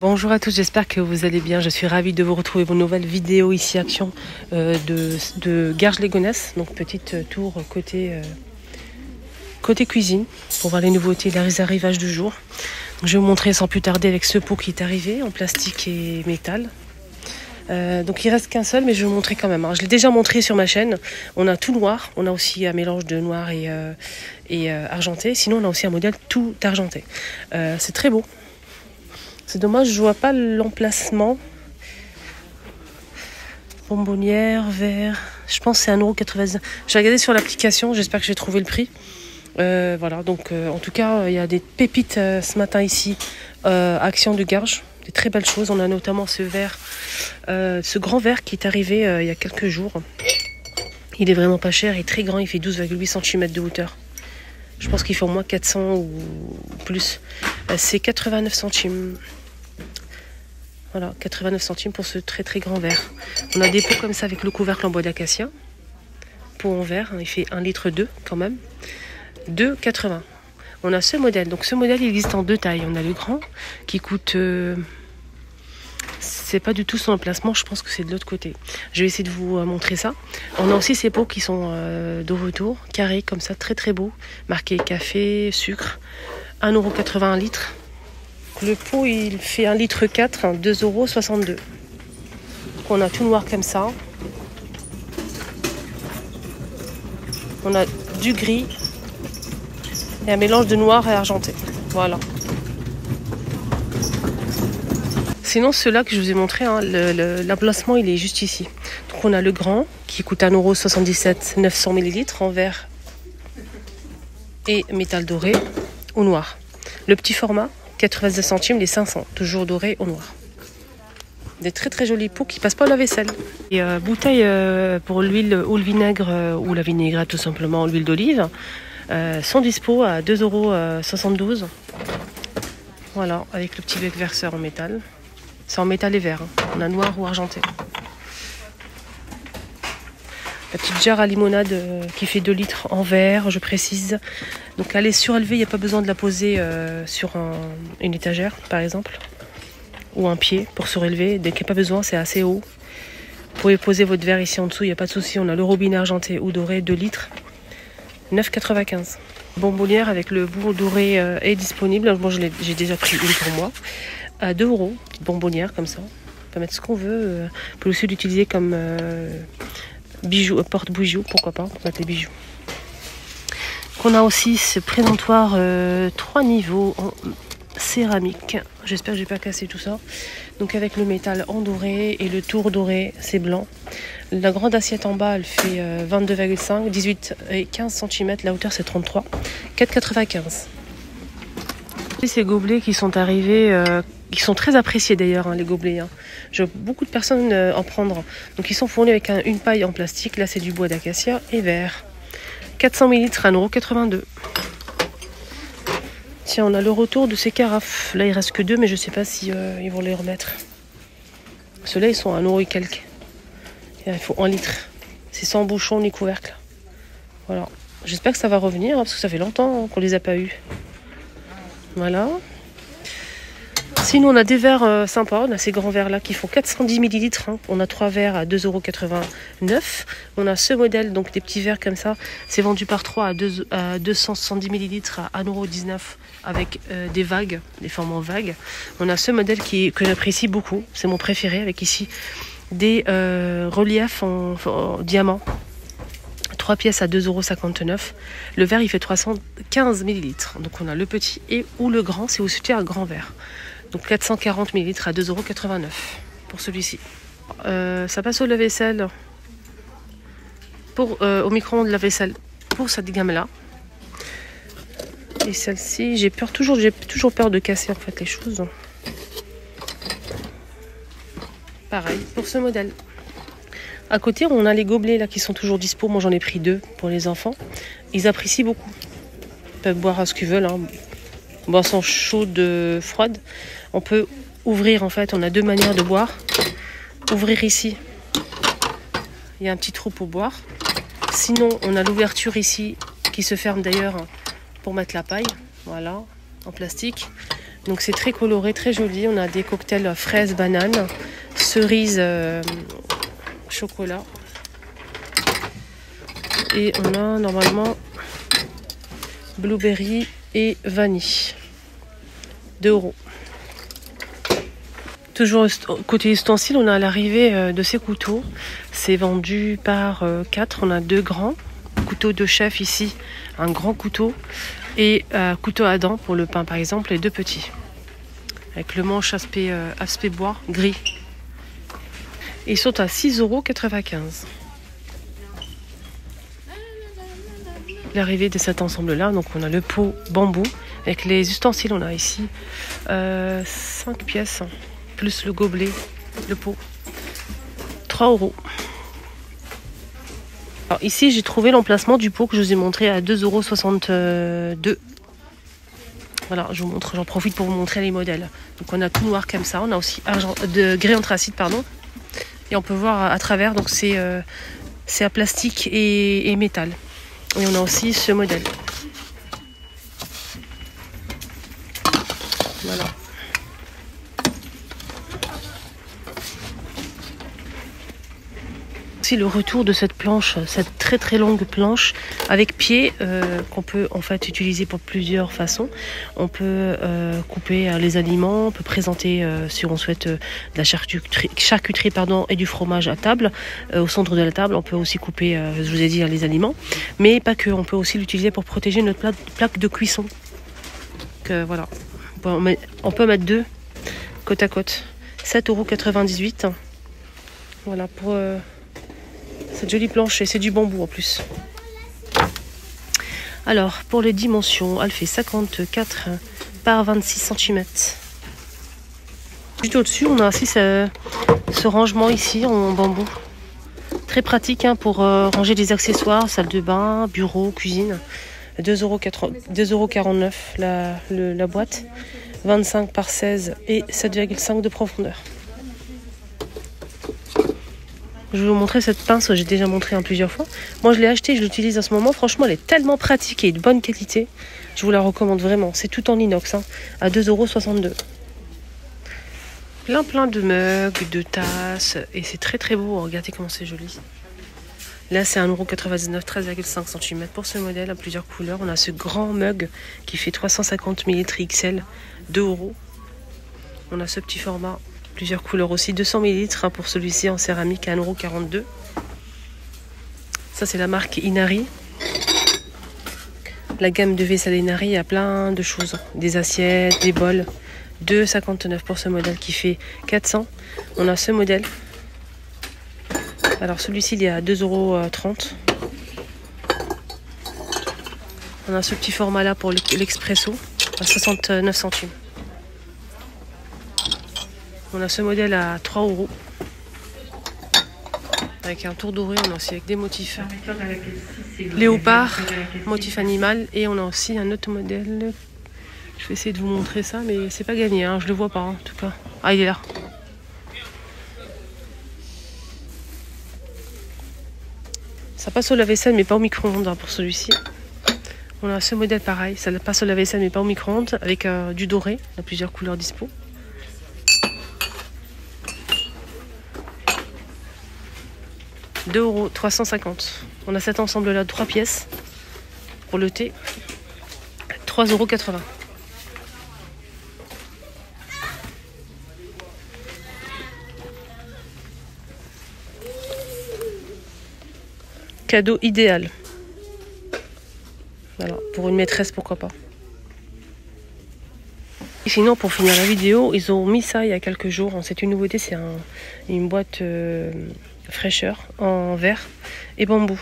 Bonjour à tous, j'espère que vous allez bien. Je suis ravie de vous retrouver pour une nouvelle vidéo ici action de Garges-les-Gonesse. Donc petite tour côté cuisine pour voir les nouveautés, les arrivages du jour. Donc, je vais vous montrer sans plus tarder avec ce pot qui est arrivé en plastique et métal. Donc il reste qu'un seul, mais je vais vous montrer quand même. Alors, je l'ai déjà montré sur ma chaîne. On a tout noir, on a aussi un mélange de noir et argenté. Sinon on a aussi un modèle tout argenté. C'est très beau. C'est dommage, je vois pas l'emplacement. Bonbonnière, verre. Je pense que c'est 1,99 €. J'ai regardé sur l'application, j'espère que j'ai trouvé le prix. Voilà, donc en tout cas, il y a des pépites ce matin ici. Action de Garges. Des très belles choses. On a notamment ce verre, ce grand verre qui est arrivé il y a quelques jours. Il est vraiment pas cher et très grand. Il fait 12,8 cm de hauteur. Je pense qu'il fait au moins 400 ou plus. C'est 89 centimes. Voilà, 89 centimes pour ce très très grand verre. On a des pots comme ça avec le couvercle en bois d'acacia. Pot en verre, il fait 1,2 litre quand même. 2,80 €. On a ce modèle. Donc ce modèle il existe en deux tailles. On a le grand qui coûte... c'est pas du tout son emplacement, je pense que c'est de l'autre côté. Je vais essayer de vous montrer ça. On a aussi ces pots qui sont de retour, carrés comme ça, très très beaux. Marqué café, sucre. 1,80 € un litre. Le pot il fait 1,4 litre, 2,62 €. On a tout noir comme ça. On a du gris et un mélange de noir et argenté. Voilà. Sinon ceux-là que je vous ai montré, hein, l'emplacement il est juste ici. Donc on a le grand qui coûte 1,77 €, 900 ml en verre et métal doré ou noir. Le petit format 82 centimes, les 500, toujours doré au noir. Des très très jolis pots qui passent pas à la vaisselle. Et bouteille pour l'huile ou le vinaigre ou la vinaigrette tout simplement, l'huile d'olive, sont dispo à 2,72 €. Voilà, avec le petit bec verseur en métal. C'est en métal et verre, hein. On a noir ou argenté. La petite jarre à limonade qui fait 2 litres en verre, je précise. Donc elle est surélevée, il n'y a pas besoin de la poser sur une étagère par exemple. Ou un pied pour surélever. Dès qu'il n'y a pas besoin, c'est assez haut. Vous pouvez poser votre verre ici en dessous, il n'y a pas de souci. On a le robinet argenté ou doré, 2 litres. 9,95 €. Bonbonnière avec le bout doré est disponible. Bon, j'ai déjà pris une pour moi. À 2 €. Petite bonbonnière comme ça. On peut mettre ce qu'on veut. On peut aussi l'utiliser comme... bijoux, porte-bijoux, pourquoi pas, pour mettre les bijoux. On a aussi ce présentoir 3 niveaux en céramique. J'espère que j'ai pas cassé tout ça. Donc avec le métal en doré et le tour doré, c'est blanc. La grande assiette en bas, elle fait 22,5, 18 et 15 cm. La hauteur, c'est 33. 4,95 €. Ces gobelets qui sont arrivés... qui sont très appréciés d'ailleurs, hein, les gobelets. Hein. Je vois beaucoup de personnes en prendre. Donc ils sont fournis avec une paille en plastique. Là c'est du bois d'acacia et verre. 400 ml, 1,82 €. Tiens, on a le retour de ces carafes. Là il reste que 2, mais je sais pas si ils vont les remettre. Ceux-là ils sont à 1 € et quelques. Et il faut 1 litre. C'est sans bouchon ni couvercle. Voilà. J'espère que ça va revenir, hein, parce que ça fait longtemps qu'on les a pas eu. Voilà. Sinon, on a des verres sympas. On a ces grands verres-là qui font 410 ml. Hein. On a 3 verres à 2,89 €. On a ce modèle, donc des petits verres comme ça. C'est vendu par 3 à 270 ml à 1,19 € avec des vagues, des formes en vagues. On a ce modèle que j'apprécie beaucoup. C'est mon préféré, avec ici des reliefs en diamant. 3 pièces à 2,59 €. Le verre, il fait 315 ml. Donc, on a le petit ou le grand. C'est aussi un grand verre. Donc 440 ml à 2,89 € pour celui-ci. Ça passe au lave-vaisselle, au micro-ondes lave-vaisselle pour cette gamme-là. Et celle-ci, j'ai toujours peur de casser en fait les choses. Pareil pour ce modèle. À côté, on a les gobelets là qui sont toujours dispo. Moi, j'en ai pris 2 pour les enfants. Ils apprécient beaucoup. Ils peuvent boire ce qu'ils veulent. Hein. Boisson chaude, froide. On peut ouvrir en fait, on a 2 manières de boire. Ouvrir ici, il y a un petit trou pour boire. Sinon, on a l'ouverture ici qui se ferme d'ailleurs pour mettre la paille. Voilà, en plastique. Donc c'est très coloré, très joli. On a des cocktails fraises, bananes, cerises, chocolat. Et on a normalement blueberry et vanille. 2 €. Toujours côté ustensile, on a l'arrivée de ces couteaux. C'est vendu par 4. On a 2 grands. Couteau de chef ici, un grand couteau. Et couteau à dents pour le pain par exemple, et 2 petits. Avec le manche aspect bois gris. Ils sont à 6,95 €. L'arrivée de cet ensemble là, donc on a le pot bambou avec les ustensiles. On a ici 5 pièces plus le gobelet, le pot, 3 €. Alors ici j'ai trouvé l'emplacement du pot que je vous ai montré à 2,62 €. Voilà, je vous montre, j'en profite pour vous montrer les modèles. Donc on a tout noir comme ça, on a aussi de grès anthracite, pardon, et on peut voir à travers. Donc c'est à plastique et métal. Et on a aussi ce modèle. Voilà. Aussi le retour de cette planche, cette très longue planche avec pied qu'on peut en fait utiliser pour plusieurs façons. On peut couper les aliments, on peut présenter si on souhaite de la charcuterie pardon, et du fromage à table. Au centre de la table, on peut aussi couper, je vous ai dit, les aliments, mais pas que. On peut aussi l'utiliser pour protéger notre plaque de cuisson. Donc, voilà, on peut mettre 2 côte à côte. 7,98 €. Voilà pour cette jolie planche, et c'est du bambou en plus. Alors pour les dimensions, elle fait 54 par 26 cm. Juste au-dessus, on a aussi ce rangement ici en bambou. Très pratique hein, pour ranger des accessoires, salle de bain, bureau, cuisine. 2,49 € la boîte. 25 par 16 et 7,5 de profondeur. Je vais vous montrer cette pince, j'ai déjà montré plusieurs fois. Moi je l'ai achetée, je l'utilise en ce moment. Franchement elle est tellement pratique et de bonne qualité. Je vous la recommande vraiment. C'est tout en inox hein, à 2,62 €. Plein de mugs, de tasses. Et c'est très beau. Regardez comment c'est joli. Là c'est 1,99 €, 13,5 cm pour ce modèle à plusieurs couleurs. On a ce grand mug qui fait 350 ml XL, 2 €. On a ce petit format. Plusieurs couleurs aussi, 200 ml hein, pour celui-ci en céramique à 1,42 €. Ça c'est la marque Inari. La gamme de vaisselle Inari a plein de choses. Des assiettes, des bols. 2,59 € pour ce modèle qui fait 400. On a ce modèle. Alors celui-ci il est à 2,30 €. On a ce petit format là pour l'expresso à 69 centimes. On a ce modèle à 3 €. Avec un tour doré, on a aussi avec des motifs léopard, motif animal. Et on a aussi un autre modèle. Je vais essayer de vous montrer ça, mais c'est pas gagné, hein, je le vois pas en tout cas. Ah, il est là. Ça passe au lave-vaisselle, mais pas au micro-ondes hein, pour celui-ci. On a ce modèle pareil, ça passe au lave-vaisselle, mais pas au micro-ondes, avec du doré. Il y a plusieurs couleurs dispo. 2,350 €. On a cet ensemble là de 3 pièces pour le thé. 3,80 €. Cadeau idéal. Voilà, pour une maîtresse, pourquoi pas. Et sinon, pour finir la vidéo, ils ont mis ça il y a quelques jours. C'est une nouveauté, c'est une boîte fraîcheur en verre et bambou.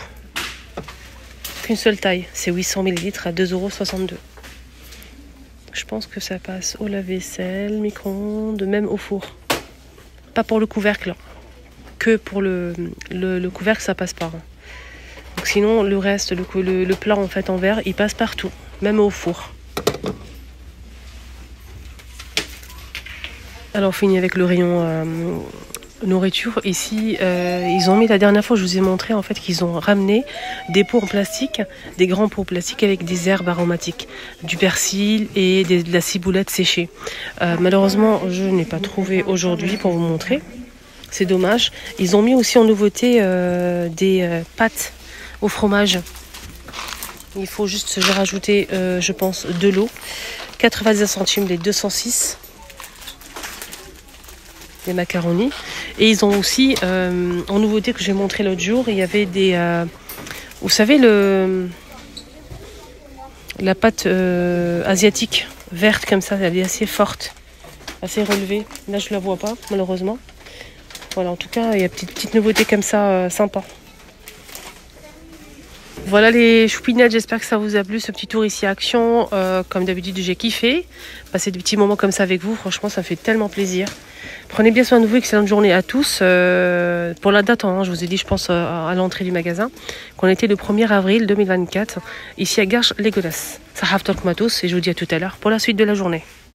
Qu'une seule taille, c'est 800 ml à 2,62 €. Je pense que ça passe au lave-vaisselle, micro-ondes, même au four. Pas pour le couvercle, que pour le couvercle ça passe pas. Donc sinon le reste, le plat en fait en verre, il passe partout, même au four. Alors on finit avec le rayon nourriture. Ici, ils ont mis, la dernière fois, je vous ai montré en fait qu'ils ont ramené des pots en plastique, des grands pots en plastique avec des herbes aromatiques, du persil et de la ciboulette séchée. Malheureusement, je n'ai pas trouvé aujourd'hui pour vous montrer. C'est dommage. Ils ont mis aussi en nouveauté des pâtes au fromage. Il faut juste rajouter, je pense, de l'eau. 90 centimes les 206. Des macaronis. Et ils ont aussi, en nouveauté que j'ai montré l'autre jour, il y avait des... vous savez, la pâte asiatique, verte comme ça, elle est assez forte, assez relevée. Là, je ne la vois pas, malheureusement. Voilà, en tout cas, il y a une petite nouveauté comme ça, sympa. Voilà les choupinettes, j'espère que ça vous a plu, ce petit tour ici à Action. Comme d'habitude, j'ai kiffé. Passer des petits moments comme ça avec vous, franchement, ça fait tellement plaisir. Prenez bien soin de vous, excellente journée à tous. Pour la date, je vous ai dit, je pense, à l'entrée du magasin, qu'on était le 1er avril 2024, ici à Garches-les-Gonesse. Ça à tous et je vous dis à tout à l'heure pour la suite de la journée.